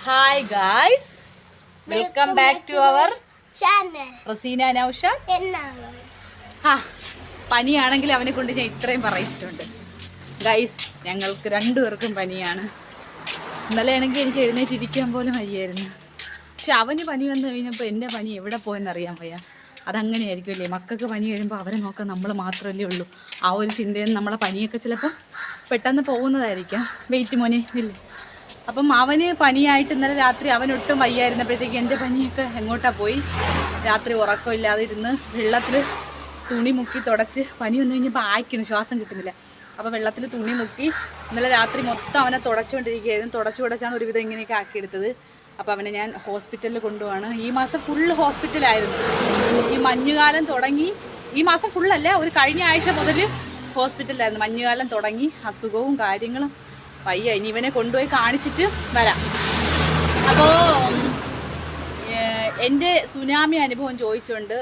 Hi guys, welcome back to our channel Raseena Naushad. പനിയാണെങ്കിൽ അവനെ കൊണ്ട് ഞാൻ ഇത്രയും പറയിച്ചിട്ടുണ്ട് ഗൈസ്. ഞങ്ങൾക്ക് രണ്ടുപേർക്കും പനിയാണ്. ഇന്നലെ ആണെങ്കിൽ എനിക്ക് എഴുന്നേറ്റിരിക്കാൻ പോലും വയ്യായിരുന്നു. പക്ഷെ അവന് പനി വന്നു കഴിഞ്ഞപ്പോൾ എൻ്റെ പനി എവിടെ പോയെന്നറിയാൻ വയ്യ. അതങ്ങനെയായിരിക്കും അല്ലേ, മക്കൾക്ക് പനി വരുമ്പോൾ അവരെ നോക്കാൻ നമ്മൾ മാത്രമല്ലേ ഉള്ളൂ. ആ ഒരു ചിന്തയിൽ നമ്മളെ പനിയൊക്കെ ചിലപ്പോൾ പെട്ടെന്ന് പോകുന്നതായിരിക്കാം. വെയിറ്റ് മോനെ ഇല്ലേ. അപ്പം അവന് പനിയായിട്ട് ഇന്നലെ രാത്രി അവനൊട്ടും വയ്യായിരുന്നപ്പോഴത്തേക്ക് എൻ്റെ പനിയൊക്കെ എങ്ങോട്ടാ പോയി. രാത്രി ഉറക്കമില്ലാതെ ഇരുന്ന് വെള്ളത്തിൽ തുണി മുക്കി തുടച്ച് പനി വന്നു കഴിഞ്ഞപ്പോൾ ആയിക്കണം, ശ്വാസം കിട്ടുന്നില്ല. അപ്പോൾ വെള്ളത്തിൽ തുണി മുക്കി ഇന്നലെ രാത്രി മൊത്തം അവനെ തുടച്ചുകൊണ്ടിരിക്കുകയായിരുന്നു. തുടച്ചാണ് ഒരുവിധം ഇങ്ങനെയൊക്കെ ആക്കിയെടുത്തത്. അപ്പോൾ അവനെ ഞാൻ ഹോസ്പിറ്റലിൽ കൊണ്ടുപോവാണ്. ഈ മാസം ഫുള്ള് ഹോസ്പിറ്റലായിരുന്നു. ഈ മഞ്ഞുകാലം തുടങ്ങി, ഈ മാസം ഫുള്ളല്ല, ഒരു കഴിഞ്ഞ ആഴ്ച മുതൽ ഹോസ്പിറ്റലിലായിരുന്നു. മഞ്ഞുകാലം തുടങ്ങി, അസുഖവും കാര്യങ്ങളും വയ്യ. ഇനി ഇവനെ കൊണ്ടുപോയി കാണിച്ചിട്ട് വരാം. അപ്പോൾ എൻ്റെ സുനാമി അനുഭവം ചോദിച്ചുകൊണ്ട്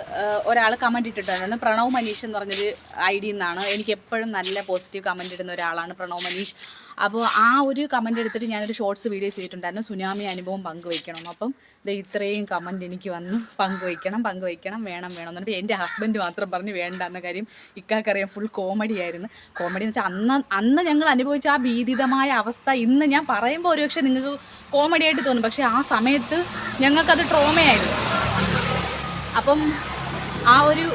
ഒരാൾ കമൻറ്റ് ഇട്ടിട്ടുണ്ടായിരുന്നു. പ്രണവ് മനീഷ് എന്ന് പറഞ്ഞൊരു ID നിന്നാണ്. എനിക്ക് എപ്പോഴും നല്ല പോസിറ്റീവ് കമൻറ്റ് ഇടുന്ന ഒരാളാണ് പ്രണവ് മനീഷ്. അപ്പോൾ ആ ഒരു കമൻറ്റ് എടുത്തിട്ട് ഞാനൊരു ഷോർട്സ് വീഡിയോ ചെയ്തിട്ടുണ്ടായിരുന്നു, സുനാമി അനുഭവം പങ്കുവയ്ക്കണം. അപ്പം ഇത്രയും കമൻറ്റ് എനിക്ക് വന്നു, പങ്കുവയ്ക്കണം വേണം എന്ന് പറഞ്ഞപ്പോൾ എൻ്റെ ഹസ്ബൻഡ് മാത്രം പറഞ്ഞ് വേണ്ട എന്ന കാര്യം. ഇക്കാക്കറിയാം, ഫുൾ കോമഡി ആയിരുന്നു. കോമഡി എന്ന് വെച്ചാൽ അന്ന് ഞങ്ങൾ അനുഭവിച്ച ആ ഭീതിതമായ അവസ്ഥ ഇന്ന് ഞാൻ പറയുമ്പോൾ ഒരുപക്ഷെ നിങ്ങൾക്ക് കോമഡി ആയിട്ട് തോന്നും, പക്ഷേ ആ സമയത്ത് ഞങ്ങൾക്കത് ട്രോമയായിരുന്നു. അപ്പം ആ ഒരു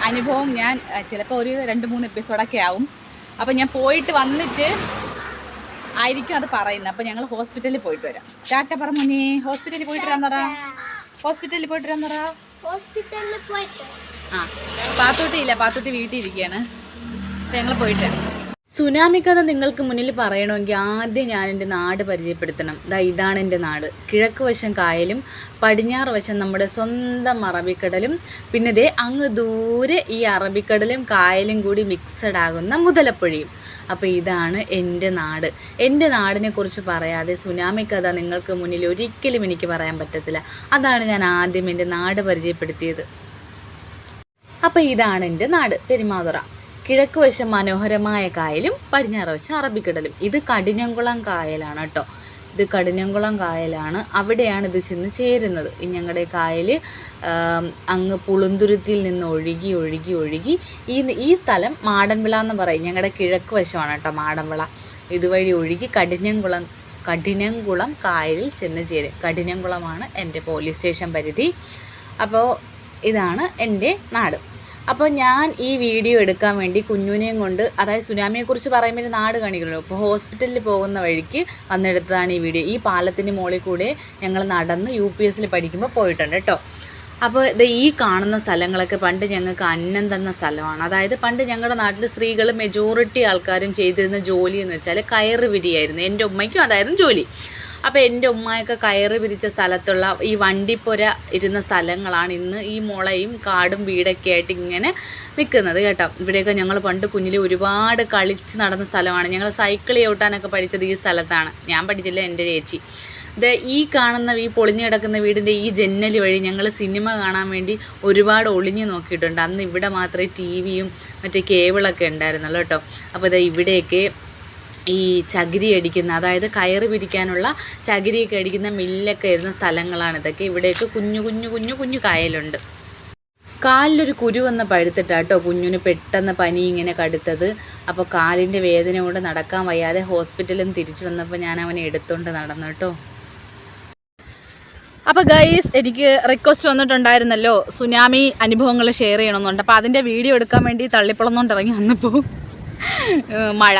അനുഭവം ഞാൻ ചിലപ്പോൾ ഒരു 2-3 എപ്പിസോഡൊക്കെ ആവും. അപ്പം ഞാൻ പോയിട്ട് വന്നിട്ട് ആയിരിക്കും അത് പറയുന്നത്. അപ്പം ഞങ്ങൾ ഹോസ്പിറ്റലിൽ പോയിട്ട് വരാം. ടാറ്റ പറ മോനെ. ഹോസ്പിറ്റലിൽ പോയിട്ട് വരാൻ പറ. പാത്തൂട്ടി വീട്ടിൽ ഇരിക്കുകയാണ്. അപ്പം ഞങ്ങൾ പോയിട്ട് വരാം. സുനാമി കഥ നിങ്ങൾക്ക് മുന്നിൽ പറയണമെങ്കിൽ ആദ്യം ഞാൻ എൻ്റെ നാട് പരിചയപ്പെടുത്തണം. ഇതാണ് എൻ്റെ നാട്. കിഴക്ക് വശം കായലും പടിഞ്ഞാറ് വശം നമ്മുടെ സ്വന്തം അറബിക്കടലും, പിന്നെ അങ്ങ് ദൂരെ ഈ അറബിക്കടലും കായലും കൂടി മിക്സഡ് ആകുന്ന മുതലപ്പുഴയും. അപ്പോൾ ഇതാണ് എൻ്റെ നാട്. എൻ്റെ നാടിനെക്കുറിച്ച് പറയാതെ സുനാമി കഥ നിങ്ങൾക്ക് മുന്നിൽ ഒരിക്കലും എനിക്ക് പറയാൻ പറ്റത്തില്ല. അതാണ് ഞാൻ ആദ്യം എൻ്റെ നാട് പരിചയപ്പെടുത്തിയത്. അപ്പോൾ ഇതാണ് എൻ്റെ നാട്, പെരുമാതുറ. കിഴക്ക് വശം മനോഹരമായ കായലും പടിഞ്ഞാറ് വശം അറബിക്കടലും. ഇത് കഠിനംകുളം കായലാണ് കേട്ടോ. ഇത് കഠിനംകുളം കായലാണ്. അവിടെയാണ് ഇത് ചെന്ന് ചേരുന്നത്. ഞങ്ങളുടെ കായൽ അങ്ങ് പുളുന്തുരുത്തിയിൽ നിന്ന് ഒഴുകി ഈ സ്ഥലം മാടൻവിള എന്ന് പറയും. ഞങ്ങളുടെ കിഴക്ക് വശമാണ് കേട്ടോ മാടൻവിള. ഇതുവഴി ഒഴുകി കഠിനംകുളം കായലിൽ ചെന്ന് ചേരും. കഠിനംകുളമാണ് എൻ്റെ പോലീസ് സ്റ്റേഷൻ പരിധി. അപ്പോൾ ഇതാണ് എൻ്റെ നാട്. അപ്പോൾ ഞാൻ ഈ വീഡിയോ എടുക്കാൻ വേണ്ടി കുഞ്ഞുനെയും കൊണ്ട്, അതായത് സുനാമിയെക്കുറിച്ച് പറയുമ്പോൾ നാട് കാണിക്കണമല്ലോ, അപ്പോൾ ഹോസ്പിറ്റലിൽ പോകുന്ന വഴിക്ക് വന്നെടുത്തതാണ് ഈ വീഡിയോ. ഈ പാലത്തിൻ്റെ മുകളിൽ കൂടെ ഞങ്ങൾ നടന്ന് UPS പഠിക്കുമ്പോൾ പോയിട്ടുണ്ട് കേട്ടോ. അപ്പോൾ ഈ കാണുന്ന സ്ഥലങ്ങളൊക്കെ പണ്ട് ഞങ്ങൾക്ക് അന്നം തന്ന സ്ഥലമാണ്. അതായത് പണ്ട് ഞങ്ങളുടെ നാട്ടിൽ സ്ത്രീകൾ മെജോറിറ്റി ആൾക്കാരും ചെയ്തിരുന്ന ജോലി എന്ന് വെച്ചാൽ കയറ് വിരിയായിരുന്നു. എൻ്റെ ഉമ്മയ്ക്കും അതായിരുന്നു ജോലി. അപ്പോൾ എൻ്റെ ഉമ്മയൊക്കെ കയറ് പിരിച്ച സ്ഥലത്തുള്ള ഈ വണ്ടിപ്പുര ഇരുന്ന സ്ഥലങ്ങളാണ് ഇന്ന് ഈ മുളയും കാടും വീടൊക്കെ ആയിട്ട് ഇങ്ങനെ നിൽക്കുന്നത് കേട്ടോ. ഇവിടെയൊക്കെ ഞങ്ങൾ പണ്ട് കുഞ്ഞിൽ ഒരുപാട് കളിച്ച് നടന്ന സ്ഥലമാണ്. ഞങ്ങൾ സൈക്കിൾ ചവിട്ടാനൊക്കെ പഠിച്ചത് ഈ സ്ഥലത്താണ്. ഞാൻ പഠിച്ചില്ല, എൻ്റെ ചേച്ചി. ഈ കാണുന്ന ഈ പൊളിഞ്ഞു കിടക്കുന്ന വീടിൻ്റെ ഈ ജന്നൽ വഴി ഞങ്ങൾ സിനിമ കാണാൻ വേണ്ടി ഒരുപാട് ഒളിഞ്ഞു നോക്കിയിട്ടുണ്ട്. അന്ന് ഇവിടെ മാത്രമേ TV-യും മറ്റേ കേബിളൊക്കെ ഉണ്ടായിരുന്നുള്ളൂ കേട്ടോ. അപ്പോൾ ഇവിടെയൊക്കെ ഈ ചകിരി അടിക്കുന്ന, അതായത് കയറ് പിരിക്കാനുള്ള ചകിരിയൊക്കെ അടിക്കുന്ന മില്ലൊക്കെ ഇരുന്ന സ്ഥലങ്ങളാണ് ഇതൊക്കെ. ഇവിടെയൊക്കെ കുഞ്ഞു കായലുണ്ട്. കാലിലൊരു കുരു വന്ന് പഴുത്തിട്ടാട്ടോ കുഞ്ഞിന് പെട്ടെന്ന് പനി ഇങ്ങനെ കടുത്തത്. അപ്പോൾ കാലിൻ്റെ വേദന കൊണ്ട് നടക്കാൻ വയ്യാതെ ഹോസ്പിറ്റലിൽ നിന്ന് തിരിച്ചു വന്നപ്പോൾ ഞാൻ അവനെ എടുത്തുകൊണ്ട് നടന്നു കേട്ടോ. അപ്പോൾ ഗൈസ്, എനിക്ക് റിക്വസ്റ്റ് വന്നിട്ടുണ്ടായിരുന്നല്ലോ സുനാമി അനുഭവങ്ങൾ ഷെയർ ചെയ്യണമെന്നുണ്ട്. അപ്പോൾ അതിൻ്റെ വീഡിയോ എടുക്കാൻ വേണ്ടി തള്ളിപ്പുളന്നുകൊണ്ട് ഇറങ്ങി വന്നപ്പോൾ മഴ,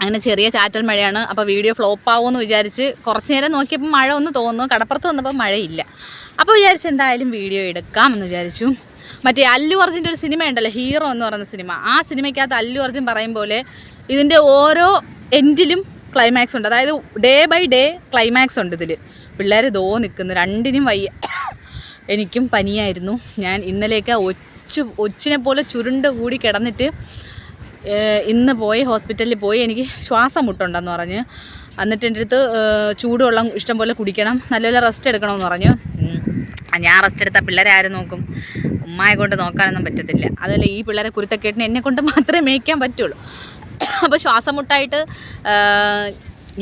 അങ്ങനെ ചെറിയ ചാറ്റൽ മഴയാണ്. അപ്പോൾ വീഡിയോ ഫ്ലോപ്പ് ആവുമെന്ന് വിചാരിച്ച് കുറച്ച് നേരം നോക്കിയപ്പോൾ മഴ ഒന്ന് തോന്നുന്നു. കടപ്പുറത്ത് വന്നപ്പോൾ മഴയില്ല. അപ്പോൾ വിചാരിച്ച് എന്തായാലും വീഡിയോ എടുക്കാമെന്ന് വിചാരിച്ചു. മറ്റേ അല്ലു അർജുൻ്റെ ഒരു സിനിമ ഉണ്ടല്ലോ, ഹീറോ എന്ന് പറയുന്ന സിനിമ. ആ സിനിമയ്ക്കകത്ത് അല്ലു അർജുൻ പറയും പോലെ ഇതിൻ്റെ ഓരോ എൻഡിലും ക്ലൈമാക്സ് ഉണ്ട്. അതായത് ഡേ ബൈ ഡേ ക്ലൈമാക്സ് ഉണ്ട് ഇതിൽ. പിള്ളേർ നിൽക്കുന്നു, രണ്ടിനും വയ്യ. എനിക്കും പനിയായിരുന്നു. ഞാൻ ഇന്നലെയൊക്കെ ഒച്ചിനെ പോലെ ചുരുണ്ട് കൂടി കിടന്നിട്ട് ഇന്ന് ഹോസ്പിറ്റലിൽ പോയി. എനിക്ക് ശ്വാസം മുട്ടുണ്ടെന്ന് പറഞ്ഞ്. എന്നിട്ട് എൻ്റെ അടുത്ത് ചൂടുവെള്ളം ഇഷ്ടം പോലെ കുടിക്കണം, നല്ലപോലെ റെസ്റ്റ് എടുക്കണമെന്ന് പറഞ്ഞു. ഞാൻ റെസ്റ്റ് എടുത്താൽ പിള്ളേരെ ആരും നോക്കും? ഉമ്മയെ കൊണ്ട് നോക്കാനൊന്നും പറ്റത്തില്ല. അതുപോലെ ഈ പിള്ളേരെ കുരുത്തക്കേട്ടിന് എന്നെ കൊണ്ട് മാത്രമേ മേയ്ക്കാൻ പറ്റുള്ളൂ. അപ്പോൾ ശ്വാസം മുട്ടായിട്ട്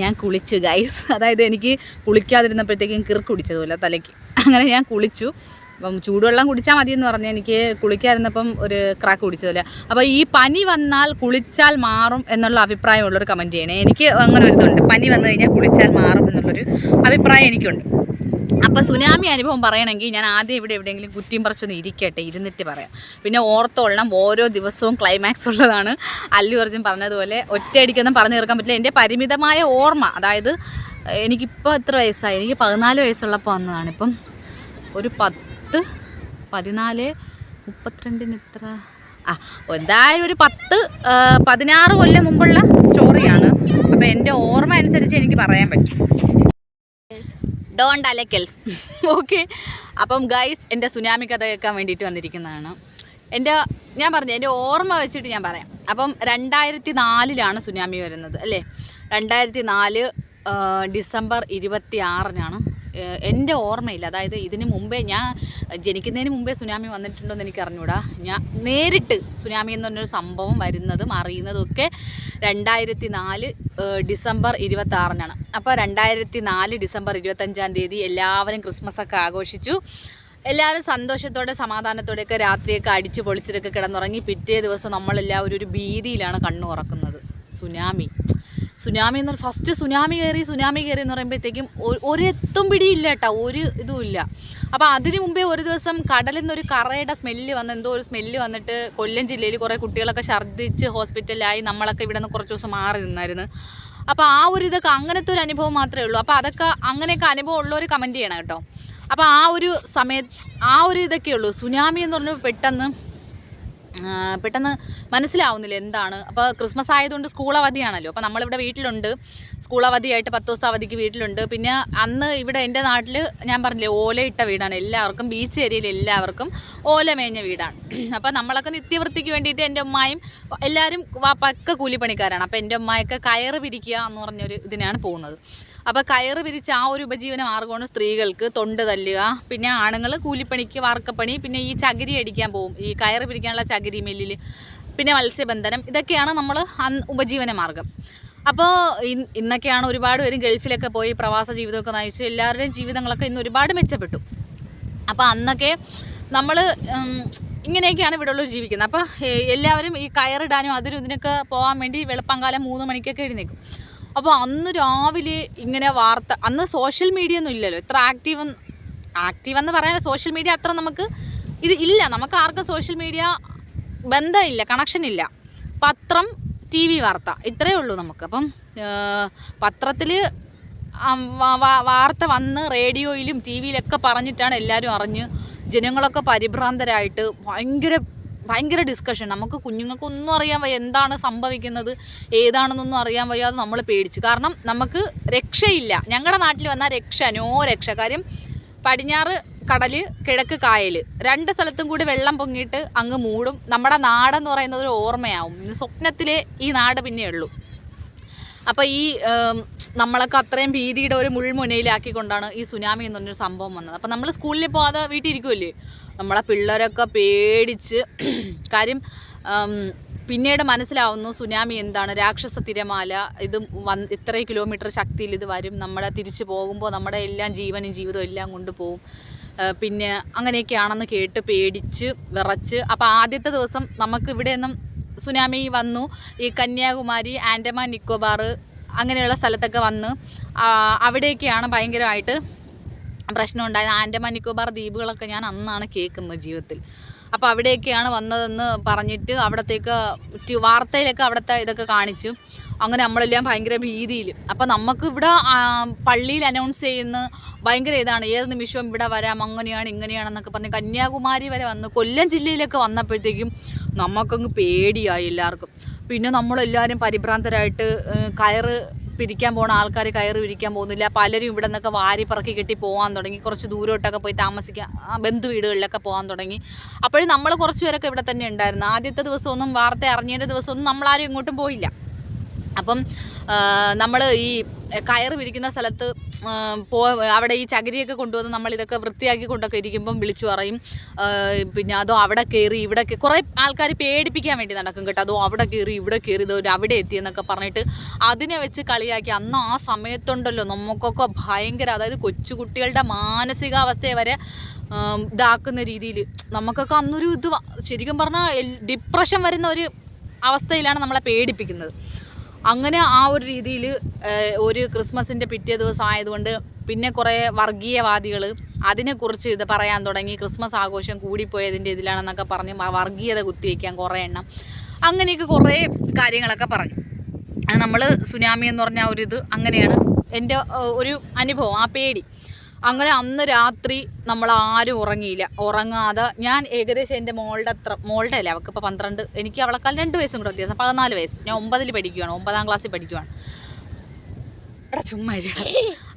ഞാൻ കുളിച്ചു ഗൈസ്. അതായത് എനിക്ക് കുളിക്കാതിരുന്നപ്പോഴത്തേക്കും കിറുക്ക് കുടിച്ചതുപോലെ തലയ്ക്ക്. അങ്ങനെ ഞാൻ കുളിച്ചു. അപ്പം ചൂടുവെള്ളം കുടിച്ചാൽ മതിയെന്ന് പറഞ്ഞാൽ എനിക്ക് കുളിക്കാതിരുന്നപ്പം ഒരു ക്രാക്ക് കുടിച്ചതുപോലെ. അപ്പോൾ ഈ പനി വന്നാൽ കുളിച്ചാൽ മാറും എന്നുള്ള അഭിപ്രായമുള്ളൊരു കമൻറ്റ് ചെയ്യണേ. എനിക്ക് അങ്ങനെ ഒരു ഇതുണ്ട്, പനി വന്നു കഴിഞ്ഞാൽ കുളിച്ചാൽ മാറും എന്നുള്ളൊരു അഭിപ്രായം എനിക്കുണ്ട്. അപ്പോൾ സുനാമി അനുഭവം പറയണമെങ്കിൽ ഞാൻ ആദ്യം എവിടെയെങ്കിലും കുറ്റിയും പറിച്ചൊന്ന് ഇരിക്കട്ടെ, ഇരുന്നിട്ട് പറയാം. പിന്നെ ഓർത്തോളണം, ഓരോ ദിവസവും ക്ലൈമാക്സ് ഉള്ളതാണ്. അല്ലു അർജുൻ പറഞ്ഞതുപോലെ ഒറ്റയടിക്കൊന്നും പറഞ്ഞു തീർക്കാൻ പറ്റില്ല. എൻ്റെ പരിമിതമായ ഓർമ്മ, അതായത് എനിക്കിപ്പോൾ എത്ര വയസ്സായി, എനിക്ക് 14 വയസ്സുള്ളപ്പോൾ വന്നതാണ്. ഇപ്പം ഒരു 10, 14, 32 എത്ര, എന്തായാലും ഒരു 16 കൊല്ലം മുമ്പുള്ള സ്റ്റോറിയാണ്. അപ്പോൾ എൻ്റെ ഓർമ്മ അനുസരിച്ച് എനിക്ക് പറയാൻ പറ്റും. ഡോണ്ട് അലക്കൽസ്. ഓക്കെ. അപ്പം ഗൈസ്, എൻ്റെ സുനാമി കഥ കേൾക്കാൻ വേണ്ടിയിട്ട് വന്നിരിക്കുന്നതാണ്. ഞാൻ പറഞ്ഞു എൻ്റെ ഓർമ്മ വെച്ചിട്ട് ഞാൻ പറയാം. അപ്പം 2004 സുനാമി വരുന്നത് അല്ലേ. 2004 ഡിസംബർ 26 എൻ്റെ ഓർമ്മയില്ല. അതായത് ഇതിന് മുമ്പേ, ഞാൻ ജനിക്കുന്നതിന് മുമ്പേ സുനാമി വന്നിട്ടുണ്ടോ എന്ന് എനിക്ക് അറിഞ്ഞൂടാ. ഞാൻ നേരിട്ട് സുനാമി എന്ന് പറഞ്ഞൊരു സംഭവം വരുന്നതും അറിയുന്നതും ഒക്കെ 2004 ഡിസംബർ 26 അപ്പോൾ 2004 ഡിസംബർ 25 എല്ലാവരും ക്രിസ്മസൊക്കെ ആഘോഷിച്ചു. എല്ലാവരും സന്തോഷത്തോടെ സമാധാനത്തോടെയൊക്കെ രാത്രിയൊക്കെ അടിച്ചു പൊളിച്ചിട്ടൊക്കെ കിടന്നുറങ്ങി. പിറ്റേ ദിവസം നമ്മളെല്ലാവരും ഒരു ഭീതിയിലാണ് കണ്ണു തുറക്കുന്നത്. സുനാമി എന്ന് ഫസ്റ്റ് സുനാമി കയറി എന്ന് പറയുമ്പോഴത്തേക്കും ഒരെത്തും പിടിയില്ല കേട്ടോ, ഒരു ഇതുമില്ല. അപ്പോൾ അതിന് മുമ്പേ ഒരു ദിവസം കടലിൽ നിന്നൊരു കറയുടെ സ്മെല്ല് വന്ന്, എന്തോ ഒരു സ്മെല്ല് വന്നിട്ട് കൊല്ലം ജില്ലയിൽ കുറേ കുട്ടികളൊക്കെ ഛർദ്ദിച്ച് ഹോസ്പിറ്റലിലായി. നമ്മളൊക്കെ ഇവിടെ നിന്ന് കുറച്ച് ദിവസം മാറി നിന്നായിരുന്നു. അപ്പോൾ ആ ഒരു ഇതൊക്കെ അങ്ങനത്തെ ഒരു അനുഭവം മാത്രമേ ഉള്ളൂ. അപ്പോൾ അതൊക്കെ അങ്ങനെയൊക്കെ അനുഭവം ഉള്ളവർ കമൻറ്റ് ചെയ്യണം കേട്ടോ. അപ്പോൾ ആ ഒരു സമയത്ത് ആ ഒരു ഇതൊക്കെ ഉള്ളൂ. സുനാമി എന്ന് പറഞ്ഞാൽ പെട്ടെന്ന് മനസ്സിലാവുന്നില്ല എന്താണ്. അപ്പോൾ ക്രിസ്മസ് ആയതുകൊണ്ട് സ്കൂൾ അവധിയാണല്ലോ. അപ്പോൾ നമ്മളിവിടെ വീട്ടിലുണ്ട്, സ്കൂൾ അവധിയായിട്ട് 10 ദിവസത്തെ അവധിക്ക് വീട്ടിലുണ്ട്. പിന്നെ അന്ന് ഇവിടെ എൻ്റെ നാട്ടിൽ ഞാൻ പറഞ്ഞില്ലേ ഓലയിട്ട വീടാണ് എല്ലാവർക്കും, ബീച്ച് ഏരിയയിൽ എല്ലാവർക്കും ഓല മേഞ്ഞ വീടാണ്. അപ്പോൾ നമ്മളൊക്കെ നിത്യവൃത്തിക്ക് വേണ്ടിയിട്ട് എൻ്റെ ഉമ്മായും എല്ലാവരും പക്ക കൂലിപ്പണിക്കാരാണ്. അപ്പോൾ എൻ്റെ ഉമ്മയൊക്കെ കയറ് പിരിക്കുക എന്ന് പറഞ്ഞൊരു ഇതിനാണ് പോകുന്നത്. അപ്പോൾ കയറ് പിരിച്ച് ആ ഒരു ഉപജീവന മാർഗ്ഗമാണ് സ്ത്രീകൾക്ക്. തൊണ്ട് തല്ലുക, പിന്നെ ആണുങ്ങൾ കൂലിപ്പണിക്ക് വാർക്കപ്പണി, പിന്നെ ഈ ചകിരി അടിക്കാൻ പോകും, ഈ കയറ് പിരിക്കാനുള്ള ചകിരി മില്ലിൽ, പിന്നെ മത്സ്യബന്ധനം, ഇതൊക്കെയാണ് നമ്മൾ ഉപജീവന മാർഗ്ഗം. അപ്പോൾ ഇന്നൊക്കെയാണ് ഒരുപാട് പേരും ഗൾഫിലൊക്കെ പോയി പ്രവാസ ജീവിതമൊക്കെ നയിച്ച് എല്ലാവരുടെയും ജീവിതങ്ങളൊക്കെ ഇന്ന് ഒരുപാട് മെച്ചപ്പെട്ടു. അപ്പോൾ അന്നൊക്കെ നമ്മൾ ഇങ്ങനെയൊക്കെയാണ് ഇവിടെ ഉള്ളവർ ജീവിക്കുന്നത്. അപ്പോൾ എല്ലാവരും ഈ കയറിടാനും അതിനും ഇതിനൊക്കെ പോകാൻ വേണ്ടി വെളുപ്പംകാലം 3 മണിക്കൊക്കെ എഴുന്നേക്കും. അപ്പോൾ അന്ന് രാവിലെ ഇങ്ങനെ വാർത്ത, അന്ന് സോഷ്യൽ മീഡിയ ഒന്നും ഇല്ലല്ലോ, ഇത്ര ആക്റ്റീവെന്ന് പറയാൻ സോഷ്യൽ മീഡിയ അത്ര നമുക്ക് ഇത് ഇല്ല. നമുക്ക് ആർക്കും സോഷ്യൽ മീഡിയ ബന്ധമില്ല, കണക്ഷനില്ല. പത്രം, TV വാർത്ത, ഇത്രയേ ഉള്ളൂ നമുക്ക്. അപ്പം പത്രത്തിൽ വാർത്ത വന്ന് റേഡിയോയിലും TV-യിലൊക്കെ പറഞ്ഞിട്ടാണ് എല്ലാവരും അറിഞ്ഞ് ജനങ്ങളൊക്കെ പരിഭ്രാന്തരായിട്ട് ഭയങ്കര ഡിസ്കഷൻ. നമുക്ക് കുഞ്ഞുങ്ങൾക്കൊന്നും അറിയാൻ വയ്യ, എന്താണ് സംഭവിക്കുന്നത് ഏതാണെന്നൊന്നും അറിയാൻ വയ്യാതെ നമ്മൾ പേടിച്ചു. കാരണം നമുക്ക് രക്ഷയില്ല. ഞങ്ങളുടെ നാട്ടിൽ വന്നാൽ രക്ഷ. കാര്യം പടിഞ്ഞാറ് കടൽ, കിഴക്ക് കായൽ, 2 സ്ഥലത്തും കൂടി വെള്ളം പൊങ്ങിയിട്ട് അങ്ങ് മൂടും. നമ്മുടെ നാടെന്ന് പറയുന്നത് ഒരു ഓർമ്മയാവും. സ്വപ്നത്തിലേ ഈ നാട് പിന്നെ ഉള്ളൂ. അപ്പോൾ ഈ നമ്മളൊക്കെ അത്രയും ഭീതിയുടെ ഒരു മുൾമുനയിലാക്കിക്കൊണ്ടാണ് ഈ സുനാമി എന്ന് പറഞ്ഞൊരു സംഭവം വന്നത്. അപ്പോൾ നമ്മൾ സ്കൂളിൽ പോകാതെ വീട്ടിൽ ഇരിക്കുമല്ലേ, നമ്മളെ പിള്ളേരൊക്കെ പേടിച്ച്. കാര്യം പിന്നീട് മനസ്സിലാവുന്നു സുനാമി എന്താണ്, രാക്ഷസ തിരമാല, ഇത് ഇത്ര കിലോമീറ്റർ ശക്തിയിൽ ഇത് വരും, നമ്മുടെ തിരിച്ചു പോകുമ്പോൾ നമ്മുടെ എല്ലാം ജീവനും ജീവിതവും എല്ലാം കൊണ്ടുപോകും. പിന്നെ അങ്ങനെയൊക്കെയാണെന്ന് കേട്ട് പേടിച്ച് വിറച്ച്. അപ്പോൾ ആദ്യത്തെ ദിവസം നമുക്ക് ഇവിടെയൊന്നും സുനാമി വന്നു. ഈ കന്യാകുമാരി, ആൻഡമാൻ നിക്കോബാർ അങ്ങനെയുള്ള സ്ഥലത്തൊക്കെ വന്ന് അവിടെയൊക്കെയാണ് ഭയങ്കരമായിട്ട് പ്രശ്നം ഉണ്ടായത്. ആൻഡമാൻ നിക്കോബാർ ദ്വീപുകളൊക്കെ ഞാൻ അന്നാണ് കേൾക്കുന്നത് ജീവിതത്തിൽ. അപ്പോൾ അവിടെയൊക്കെയാണ് വന്നതെന്ന് പറഞ്ഞിട്ട് അവിടത്തേക്ക് വാർത്തയിലൊക്കെ അവിടുത്തെ ഇതൊക്കെ കാണിച്ചു. അങ്ങനെ നമ്മളെല്ലാം ഭയങ്കര ഭീതിയിൽ. അപ്പോൾ നമുക്ക് ഇവിടെ പള്ളിയിൽ അനൗൺസ് ചെയ്യുന്ന ഭയങ്കര ഇതാണ്, ഏത് നിമിഷവും ഇവിടെ വരാം, അങ്ങനെയാണ് ഇങ്ങനെയാണെന്നൊക്കെ പറഞ്ഞ് കന്യാകുമാരി വരെ വന്ന് കൊല്ലം ജില്ലയിലൊക്കെ വന്നപ്പോഴത്തേക്കും നമുക്കങ്ങ് പേടിയായി എല്ലാവർക്കും. പിന്നെ നമ്മളെല്ലാവരും പരിഭ്രാന്തരായിട്ട് കയറ് പിരിക്കാൻ പോകുന്ന ആൾക്കാർ കയറ് പിരിക്കാൻ പോകുന്നില്ല. പലരും ഇവിടെ നിന്നൊക്കെ വാരി പറക്കി കെട്ടി പോകാൻ തുടങ്ങി. കുറച്ച് ദൂരോട്ടൊക്കെ പോയി താമസിക്കാൻ, ബന്ധു വീടുകളിലൊക്കെ പോകാൻ തുടങ്ങി. അപ്പോഴും നമ്മൾ കുറച്ച് പേരൊക്കെ ഇവിടെ തന്നെ ഉണ്ടായിരുന്നു. ആദ്യത്തെ ദിവസമൊന്നും വാർത്ത അറിഞ്ഞതിൻ്റെ ദിവസമൊന്നും നമ്മളാരും ഇങ്ങോട്ടും പോയില്ല. അപ്പം നമ്മൾ ഈ കയറ് വിരിക്കുന്ന സ്ഥലത്ത് അവിടെ ഈ ചകിരിയൊക്കെ കൊണ്ടുവന്ന് നമ്മളിതൊക്കെ വൃത്തിയാക്കി കൊണ്ടൊക്കെ ഇരിക്കുമ്പം വിളിച്ചു പറയും. പിന്നെ അതോ അവിടെ കയറി ഇവിടെ കുറേ ആൾക്കാർ പേടിപ്പിക്കാൻ വേണ്ടി നടക്കും കേട്ടോ. അതോ അവിടെ കയറി ഇവിടെ കയറി ഇതോ അവിടെ എത്തിയെന്നൊക്കെ പറഞ്ഞിട്ട് അതിനെ വെച്ച് കളിയാക്കി. അന്ന് ആ സമയത്തുണ്ടല്ലോ നമുക്കൊക്കെ ഭയങ്കര, അതായത് കൊച്ചുകുട്ടികളുടെ മാനസികാവസ്ഥയെ വരെ ഇതാക്കുന്ന രീതിയിൽ നമുക്കൊക്കെ അന്നൊരു ഇത് ശരിക്കും പറഞ്ഞാൽ ഡിപ്രഷൻ വരുന്ന ഒരു അവസ്ഥയിലാണ് നമ്മളെ പേടിപ്പിക്കുന്നത്. അങ്ങനെ ആ ഒരു രീതിയിൽ ഒരു ക്രിസ്മസിൻ്റെ പിറ്റേ ദിവസം ആയതുകൊണ്ട് പിന്നെ കുറേ വർഗീയവാദികൾ അതിനെക്കുറിച്ച് ഇത് പറയാൻ തുടങ്ങി. ക്രിസ്മസ് ആഘോഷം കൂടിപ്പോയതിൻ്റെ ഇതിലാണെന്നൊക്കെ പറഞ്ഞ് വർഗീയത കുത്തിവയ്ക്കാൻ കുറേ എണ്ണം, അങ്ങനെയൊക്കെ കുറേ കാര്യങ്ങളൊക്കെ പറഞ്ഞു. നമ്മൾ സുനാമി എന്ന് പറഞ്ഞ ഒരു ഇത് അങ്ങനെയാണ് എൻ്റെ ഒരു അനുഭവം, ആ പേടി. അങ്ങനെ അന്ന് രാത്രി നമ്മളാരും ഉറങ്ങാതെ ഞാൻ ഏകദേശം എൻ്റെ മോളുടെ അല്ലേ, അവൾക്കിപ്പോൾ 12, എനിക്ക് അവളെക്കാൾ 2 വയസ്സും കൂടെ വ്യത്യാസം, 14 വയസ്സ്. ഞാൻ 9ൽ പഠിക്കുകയാണ്, 9ാം ക്ലാസ്സിൽ പഠിക്കുകയാണ്. എടാ ചുമ്മാ.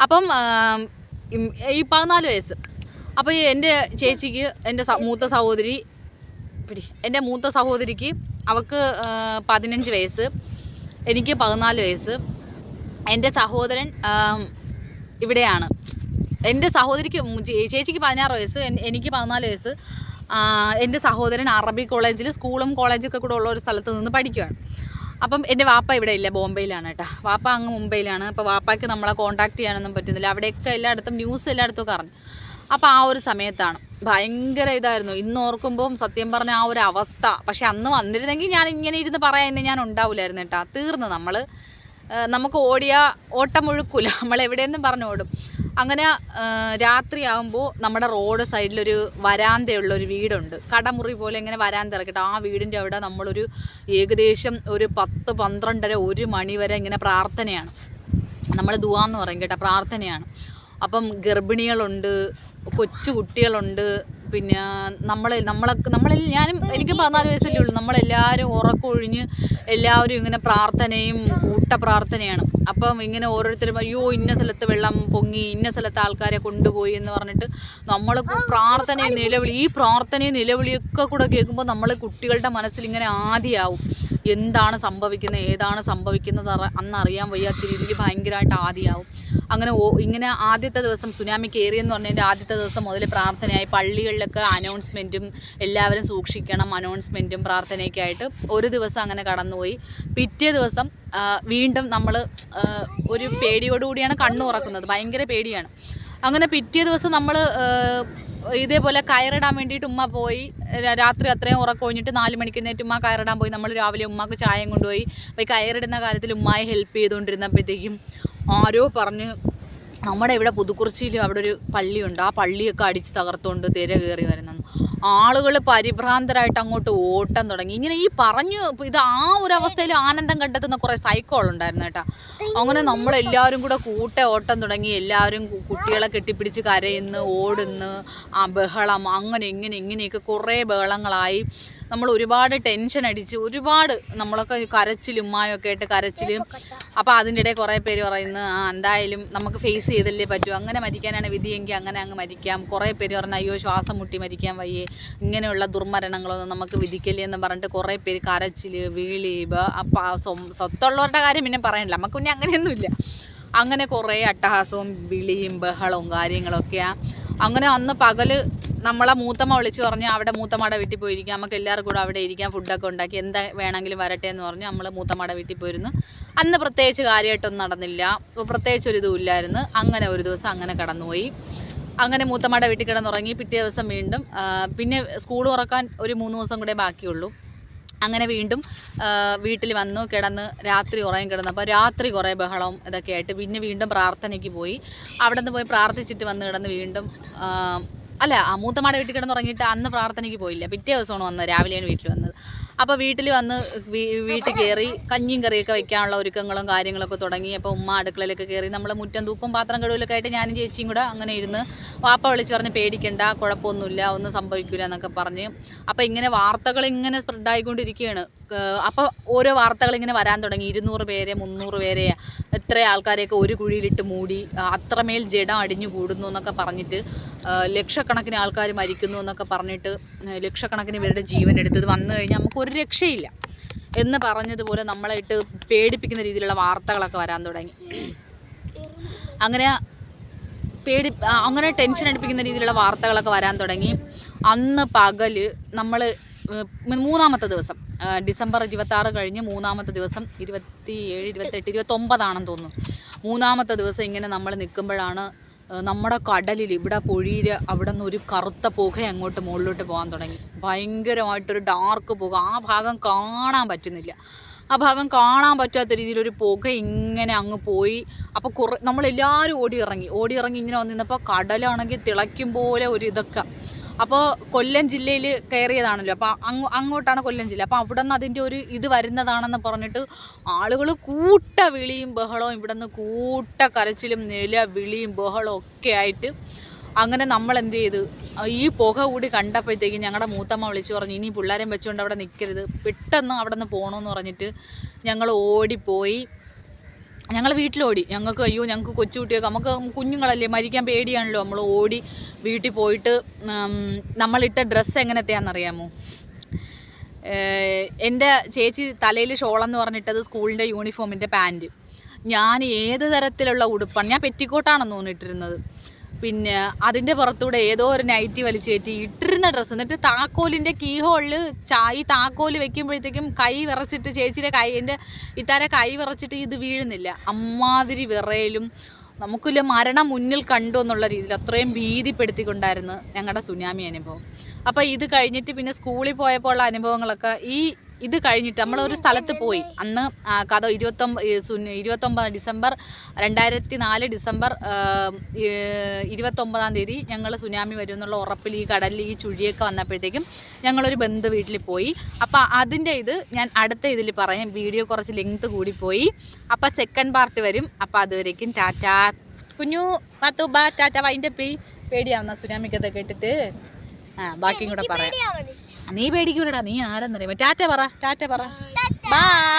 അപ്പം ഈ 14 വയസ്സ്. അപ്പോൾ എൻ്റെ ചേച്ചിക്ക് എൻ്റെ മൂത്ത സഹോദരിക്ക് അവൾക്ക് 15 വയസ്സ്, എനിക്ക് 14 വയസ്സ്. എൻ്റെ സഹോദരൻ ഇവിടെയാണ്. എൻ്റെ സഹോദരിക്ക് ചേച്ചിക്ക് 16 വയസ്സ്, എനിക്ക് 14 വയസ്സ്. എൻ്റെ സഹോദരൻ അറബി കോളേജിൽ സ്കൂളും കോളേജൊക്കെ കൂടെ ഉള്ള ഒരു സ്ഥലത്ത് നിന്ന് പഠിക്കുകയാണ്. അപ്പം എൻ്റെ വാപ്പ ഇവിടെ ഇല്ല, ബോംബെയിലാണ് കേട്ടോ. വാപ്പ അങ്ങ് മുംബൈയിലാണ്. അപ്പോൾ വാപ്പയ്ക്ക് നമ്മളെ കോൺടാക്ട് ചെയ്യാനൊന്നും പറ്റുന്നില്ല. അവിടെയൊക്കെ എല്ലായിടത്തും ന്യൂസ് എല്ലായിടത്തും ഒക്കെ അറിഞ്ഞു. അപ്പോൾ ആ ഒരു സമയത്താണ് ഭയങ്കര ഇതായിരുന്നു. ഇന്ന് ഓർക്കുമ്പം സത്യം പറഞ്ഞ ആ ഒരു അവസ്ഥ. പക്ഷെ അന്ന് വന്നിരുന്നെങ്കിൽ ഞാൻ ഇങ്ങനെ ഇരുന്ന് പറയാൻ ഞാൻ ഉണ്ടാവില്ലായിരുന്നു കേട്ടോ. തീർന്നു. നമുക്ക് ഓട്ടം മുഴുക്കില്ല, നമ്മൾ എവിടെയെന്നും പറഞ്ഞു ഓടും. അങ്ങനെ രാത്രിയാകുമ്പോൾ നമ്മുടെ റോഡ് സൈഡിലൊരു വരാന്തയുള്ളൊരു വീടുണ്ട്, കടമുറി പോലെ ഇങ്ങനെ വരാന്ത ഇറക്കിയിട്ട് ആ വീടിൻ്റെ അവിടെ നമ്മളൊരു ഏകദേശം ഒരു 10, 12, 1 മണി വരെ ഇങ്ങനെ പ്രാർത്ഥനയാണ്. നമ്മൾ ദുആന്ന് പറയും കേട്ടോ, പ്രാർത്ഥനയാണ്. അപ്പം ഗർഭിണികളുണ്ട്, കൊച്ചു കുട്ടികളുണ്ട്, പിന്നെ എനിക്ക് 14 വയസ്സല്ലേ ഉള്ളൂ. നമ്മളെല്ലാവരും ഉറക്കമൊഴിഞ്ഞ് എല്ലാവരും ഇങ്ങനെ പ്രാർത്ഥനയും കൂട്ടപ്രാർത്ഥനയാണ്. അപ്പം ഇങ്ങനെ ഓരോരുത്തരും അയ്യോ ഇന്ന സ്ഥലത്ത് വെള്ളം പൊങ്ങി, ഇന്ന സ്ഥലത്ത് ആൾക്കാരെ കൊണ്ടുപോയി എന്ന് പറഞ്ഞിട്ട് നമ്മൾ പ്രാർത്ഥനയും നിലവിളിയൊക്കെ കൂടെ കേൾക്കുമ്പോൾ നമ്മൾ കുട്ടികളുടെ മനസ്സിൽ ഇങ്ങനെ ആദിയാവും. എന്താണ് സംഭവിക്കുന്നത്, ഏതാണ് സംഭവിക്കുന്നത് അന്നറിയാൻ വയ്യാത്ത രീതിയിൽ ഭയങ്കരമായിട്ട് ആദിയാവും. ഇങ്ങനെ ആദ്യത്തെ ദിവസം സുനാമി കയറിയെന്ന് പറഞ്ഞതിൻ്റെ ആദ്യത്തെ ദിവസം മുതൽ പ്രാർത്ഥനയായി. പള്ളികളിലൊക്കെ അനൗൺസ്മെൻറ്റും എല്ലാവരും സൂക്ഷിക്കണം, അനൗൺസ്മെൻറ്റും പ്രാർത്ഥനയൊക്കെ ആയിട്ട് ഒരു ദിവസം അങ്ങനെ കടന്നുപോയി. പിറ്റേ ദിവസം വീണ്ടും നമ്മൾ ഒരു പേടിയോടുകൂടിയാണ് കണ്ണു തുറക്കുന്നത്, ഭയങ്കര പേടിയാണ്. അങ്ങനെ പിറ്റേ ദിവസം നമ്മൾ ഇതേപോലെ കയറിടാൻ വേണ്ടിയിട്ട് ഉമ്മ പോയി. രാത്രി അത്രയും ഉറക്കൊഴിഞ്ഞിട്ട് 4 മണിക്ക് എഴുന്നേറ്റ് ഉമ്മ കയറിടാൻ പോയി. നമ്മൾ രാവിലെ ഉമ്മക്ക് ചായയും കൊണ്ടുപോയി. അപ്പോൾ ഈ കയറിടുന്ന കാര്യത്തിൽ ഉമ്മയെ ഹെൽപ്പ് ചെയ്തുകൊണ്ടിരുന്നപ്പോഴത്തേക്കും ആരോ പറഞ്ഞ് നമ്മുടെ ഇവിടെ പുതുക്കുറിച്ചിയിലും അവിടെ ഒരു പള്ളിയുണ്ട്, ആ പള്ളിയൊക്കെ അടിച്ച് തകർത്തുകൊണ്ട് തിര കയറി വരുന്നു. ആളുകൾ പരിഭ്രാന്തരായിട്ട് അങ്ങോട്ട് ഓട്ടം തുടങ്ങി. ഇങ്ങനെ ഈ ഇത് ആ ഒരു അവസ്ഥയിൽ ആനന്ദം കണ്ടെത്തുന്ന കുറേ സൈക്കോളുണ്ടായിരുന്നു കേട്ടോ. അങ്ങനെ നമ്മളെല്ലാവരും കൂടെ ഓട്ടം തുടങ്ങി. എല്ലാവരും കുട്ടികളെ കെട്ടിപ്പിടിച്ച് കരയുന്നു, ഓടുന്നു, ആ ബഹളം, ഇങ്ങനെയൊക്കെ കുറേ ബഹളങ്ങളായി. നമ്മൾ ഒരുപാട് ടെൻഷൻ അടിച്ച്, ഒരുപാട് നമ്മളൊക്കെ കരച്ചിലും ഉമ്മായൊക്കെ ആയിട്ട് കരച്ചിലും. അപ്പോൾ അതിൻ്റെ ഇടയിൽ കുറേ പേര് പറയുന്നു എന്തായാലും നമുക്ക് ഫേസ് ചെയ്തല്ലേ പറ്റൂ, അങ്ങനെ മരിക്കാനാണ് വിധിയെങ്കിൽ അങ്ങനെ അങ്ങ് മരിക്കാം. കുറേ പേര് പറഞ്ഞു അയ്യോ ശ്വാസം മുട്ടി മരിക്കാൻ വയ്യേ, ഇങ്ങനെയുള്ള ദുർമരണങ്ങളൊന്നും നമുക്ക് വിധിക്കല്ലേ എന്ന് പറഞ്ഞിട്ട് കുറേ പേര് കരച്ചിൽ, വിളി. സ്വത്തുള്ളവരുടെ കാര്യം പിന്നെ പറയണില്ല, നമുക്ക് പിന്നെ അങ്ങനെയൊന്നുമില്ല. അങ്ങനെ കുറേ അട്ടഹാസവും വിളിയും ബഹളവും കാര്യങ്ങളൊക്കെയാണ്. അങ്ങനെ അന്ന് പകല് നമ്മളെ മൂത്തമ്മ വിളിച്ച് പറഞ്ഞ് അവിടെ മൂത്തമ്മയുടെ വീട്ടിൽ പോയിരിക്കാം, നമുക്ക് എല്ലാവർക്കും കൂടെ അവിടെ ഇരിക്കാം, ഫുഡൊക്കെ ഉണ്ടാക്കി എന്താ വേണമെങ്കിലും വരട്ടെ എന്ന് പറഞ്ഞ് നമ്മൾ മൂത്തമ്മയുടെ വീട്ടിൽ പോയിരുന്നു. അന്ന് പ്രത്യേകിച്ച് കാര്യമായിട്ടൊന്നും നടന്നില്ല, പ്രത്യേകിച്ചൊരിതും ഇല്ലായിരുന്നു. അങ്ങനെ ഒരു ദിവസം അങ്ങനെ കടന്നുപോയി. അങ്ങനെ മൂത്തമ്മയുടെ വീട്ടിൽ കിടന്നുറങ്ങി. പിറ്റേ ദിവസം വീണ്ടും പിന്നെ സ്കൂൾ തുറക്കാൻ ഒരു 3 ദിവസം കൂടെ ബാക്കിയുള്ളൂ. അങ്ങനെ വീണ്ടും വീട്ടിൽ വന്നു കിടന്ന് രാത്രി ഉറങ്ങി കിടന്നപ്പോൾ രാത്രി കുറേ ബഹളവും ഇതൊക്കെ ആയിട്ട് പിന്നെ വീണ്ടും പ്രാർത്ഥനയ്ക്ക് പോയി. അവിടെ നിന്ന് പോയി പ്രാർത്ഥിച്ചിട്ട് വന്ന് കിടന്ന് വീണ്ടും മൂത്തമ്മയുടെ വീട്ടിൽ കിടന്ന് ഉറങ്ങിയിട്ട് അന്ന് പ്രാർത്ഥനയ്ക്ക് പോയില്ല. പിറ്റേ ദിവസമാണ് വന്നത്, രാവിലെയാണ് വീട്ടിൽ വന്നത്. അപ്പോൾ വീട്ടിൽ വന്ന് വീട്ടിൽ കയറി കഞ്ഞിയും കറിയൊക്കെ വയ്ക്കാനുള്ള ഒരുക്കങ്ങളും കാര്യങ്ങളൊക്കെ തുടങ്ങി. അപ്പോൾ ഉമ്മ അടുക്കളയിലൊക്കെ കയറി നമ്മൾ മുറ്റം തൂപ്പും പാത്രം കഴുകലൊക്കെ ആയിട്ട് ഞാനും ചേച്ചിയും കൂടെ അങ്ങനെ ഇരുന്ന് വാപ്പ വിളിച്ച് പറഞ്ഞ് പേടിക്കണ്ട, കുഴപ്പമൊന്നുമില്ല, ഒന്നും സംഭവിക്കില്ല എന്നൊക്കെ പറഞ്ഞ്. അപ്പോൾ ഇങ്ങനെ വാർത്തകൾ ഇങ്ങനെ സ്പ്രെഡായിക്കൊണ്ടിരിക്കുകയാണ്. അപ്പോൾ ഓരോ വാർത്തകൾ ഇങ്ങനെ വരാൻ തുടങ്ങി. 200 പേരെ 300 പേരെ എത്ര ആൾക്കാരെയൊക്കെ ഒരു കുഴിയിലിട്ട് മൂടി, അത്രമേൽ ജഡം അടിഞ്ഞു കൂടുന്നു എന്നൊക്കെ പറഞ്ഞിട്ട്, ലക്ഷക്കണക്കിന് ആൾക്കാർ മരിക്കുന്നു എന്നൊക്കെ പറഞ്ഞിട്ട്, ലക്ഷക്കണക്കിന് പേരുടെ ജീവൻ എടുത്തത് വന്നു കഴിഞ്ഞാൽ നമുക്ക് ഒരു രക്ഷയില്ല എന്ന് പറഞ്ഞതുപോലെ നമ്മളായിട്ട് പേടിപ്പിക്കുന്ന രീതിയിലുള്ള വാർത്തകളൊക്കെ വരാൻ തുടങ്ങി. അങ്ങനെ അങ്ങനെ ടെൻഷൻ അടിപ്പിക്കുന്ന രീതിയിലുള്ള വാർത്തകളൊക്കെ വരാൻ തുടങ്ങി. അന്ന് പകല് നമ്മൾ മൂന്നാമത്തെ ദിവസം ഡിസംബർ 26 കഴിഞ്ഞ് മൂന്നാമത്തെ ദിവസം 27, 28, 29 തോന്നുന്നു. മൂന്നാമത്തെ ദിവസം ഇങ്ങനെ നമ്മൾ നിൽക്കുമ്പോഴാണ് നമ്മുടെ കടലിൽ ഇവിടെ പൊഴിയിൽ അവിടെ നിന്ന് ഒരു കറുത്ത പുക അങ്ങോട്ട് മുകളിലോട്ട് പോകാൻ തുടങ്ങി. ഭയങ്കരമായിട്ടൊരു ഡാർക്ക് പുക. ആ ഭാഗം കാണാൻ പറ്റുന്നില്ല. ആ ഭാഗം കാണാൻ പറ്റാത്ത രീതിയിലൊരു പുക ഇങ്ങനെ അങ്ങ് പോയി. അപ്പോൾ നമ്മളെല്ലാവരും ഓടി ഇറങ്ങി ഇങ്ങനെ വന്നിരുന്നപ്പോൾ കടലാണെങ്കിൽ തിളയ്ക്കും പോലെ ഒരു ഇതൊക്കെ. അപ്പോൾ കൊല്ലം ജില്ലയിൽ കയറിയതാണല്ലോ, അപ്പോൾ അങ്ങോട്ടാണ് കൊല്ലം ജില്ല. അപ്പോൾ അവിടെ നിന്ന് അതിൻ്റെ ഒരു ഇത് വരുന്നതാണെന്ന് പറഞ്ഞിട്ട് ആളുകൾ കൂട്ട വിളിയും ബഹളവും, ഇവിടെ നിന്ന് കൂട്ട കരച്ചിലും വിളിയും ബഹളവും ഒക്കെ ആയിട്ട് അങ്ങനെ നമ്മൾ എന്ത് ചെയ്തു, ഈ പുക കൂടി കണ്ടപ്പോഴത്തേക്കും ഞങ്ങളുടെ മൂത്തമ്മ വിളിച്ചു പറഞ്ഞു, ഇനി പിള്ളേരെയും വെച്ചുകൊണ്ട് അവിടെ നിൽക്കരുത്, പെട്ടെന്ന് അവിടെ നിന്ന് പോകണമെന്ന് പറഞ്ഞിട്ട് ഞങ്ങൾ ഓടിപ്പോയി. ഞങ്ങൾ വീട്ടിലോടി. ഞങ്ങൾക്ക് കൊച്ചുകുട്ടിയൊക്കെ, നമുക്ക് കുഞ്ഞുങ്ങളല്ലേ, മരിക്കാൻ പേടിയാണല്ലോ. നമ്മൾ ഓടി വീട്ടിൽ പോയിട്ട് നമ്മളിട്ട ഡ്രസ്സ് എങ്ങനത്തെയാണെന്നറിയാമോ? എൻ്റെ ചേച്ചി തലയിൽ ഷോളെന്ന് പറഞ്ഞിട്ടത് സ്കൂളിൻ്റെ യൂണിഫോമിൻ്റെ പാൻറ്റ്. ഞാൻ ഏത് തരത്തിലുള്ള ഉടുപ്പാണ്, ഞാൻ പെറ്റിക്കോട്ടാണെന്ന് തോന്നിയിട്ടിരുന്നത്. പിന്നെ അതിൻ്റെ പുറത്തൂടെ ഏതോ ഒരു നൈറ്റി വലിച്ചു കയറ്റി ഇട്ടിരുന്ന ഡ്രസ്സ്. എന്നിട്ട് താക്കോലിൻ്റെ കീ ഹോളിൽ ഈ താക്കോൽ വെക്കുമ്പോഴത്തേക്കും കൈ വിറച്ചിട്ട്, ചേച്ചിയുടെ എൻ്റെ ഇത്താരെ കൈ വിറച്ചിട്ട് ഇത് വീഴുന്നില്ല. അമ്മാതിരി വിറയലും നമുക്കില്ല മരണം മുന്നിൽ കണ്ടു എന്നുള്ള രീതിയിൽ അത്രയും ഭീതിപ്പെടുത്തിക്കൊണ്ടായിരുന്നു ഞങ്ങളുടെ സുനാമി അനുഭവം. അപ്പോൾ ഇത് കഴിഞ്ഞിട്ട് പിന്നെ സ്കൂളിൽ പോയപ്പോൾ ഉള്ള അനുഭവങ്ങളൊക്കെ ഇത് കഴിഞ്ഞിട്ട് നമ്മളൊരു സ്ഥലത്ത് പോയി. അന്ന് കഥ 29 ഡിസംബർ 2004 ഡിസംബർ 29 തീയതി ഞങ്ങൾ സുനാമി വരും എന്നുള്ള ഉറപ്പിൽ ഈ കടലിൽ ഈ ചുഴിയൊക്കെ വന്നപ്പോഴത്തേക്കും ഞങ്ങളൊരു ബന്ധു വീട്ടിൽ പോയി. അപ്പോൾ അതിൻ്റെ ഇത് ഞാൻ അടുത്ത ഇതിൽ പറയാം. വീഡിയോ കുറച്ച് ലെങ്ത് കൂടിപ്പോയി. അപ്പോൾ സെക്കൻഡ് പാർട്ട് വരും. അപ്പോൾ അതുവരേക്കും ടാറ്റാ കുഞ്ഞു പത്തു ബാ ടാറ്റ. അതിൻ്റെ പേടിയാവുന്ന സുനാമിക്കത്തെ കേട്ടിട്ട് ബാക്കിയും കൂടെ പറയാം. നീ പേടിക്കൂലടാ, നീ ആരെന്നറിയാമോ? ടാറ്റ പറ. ബൈ.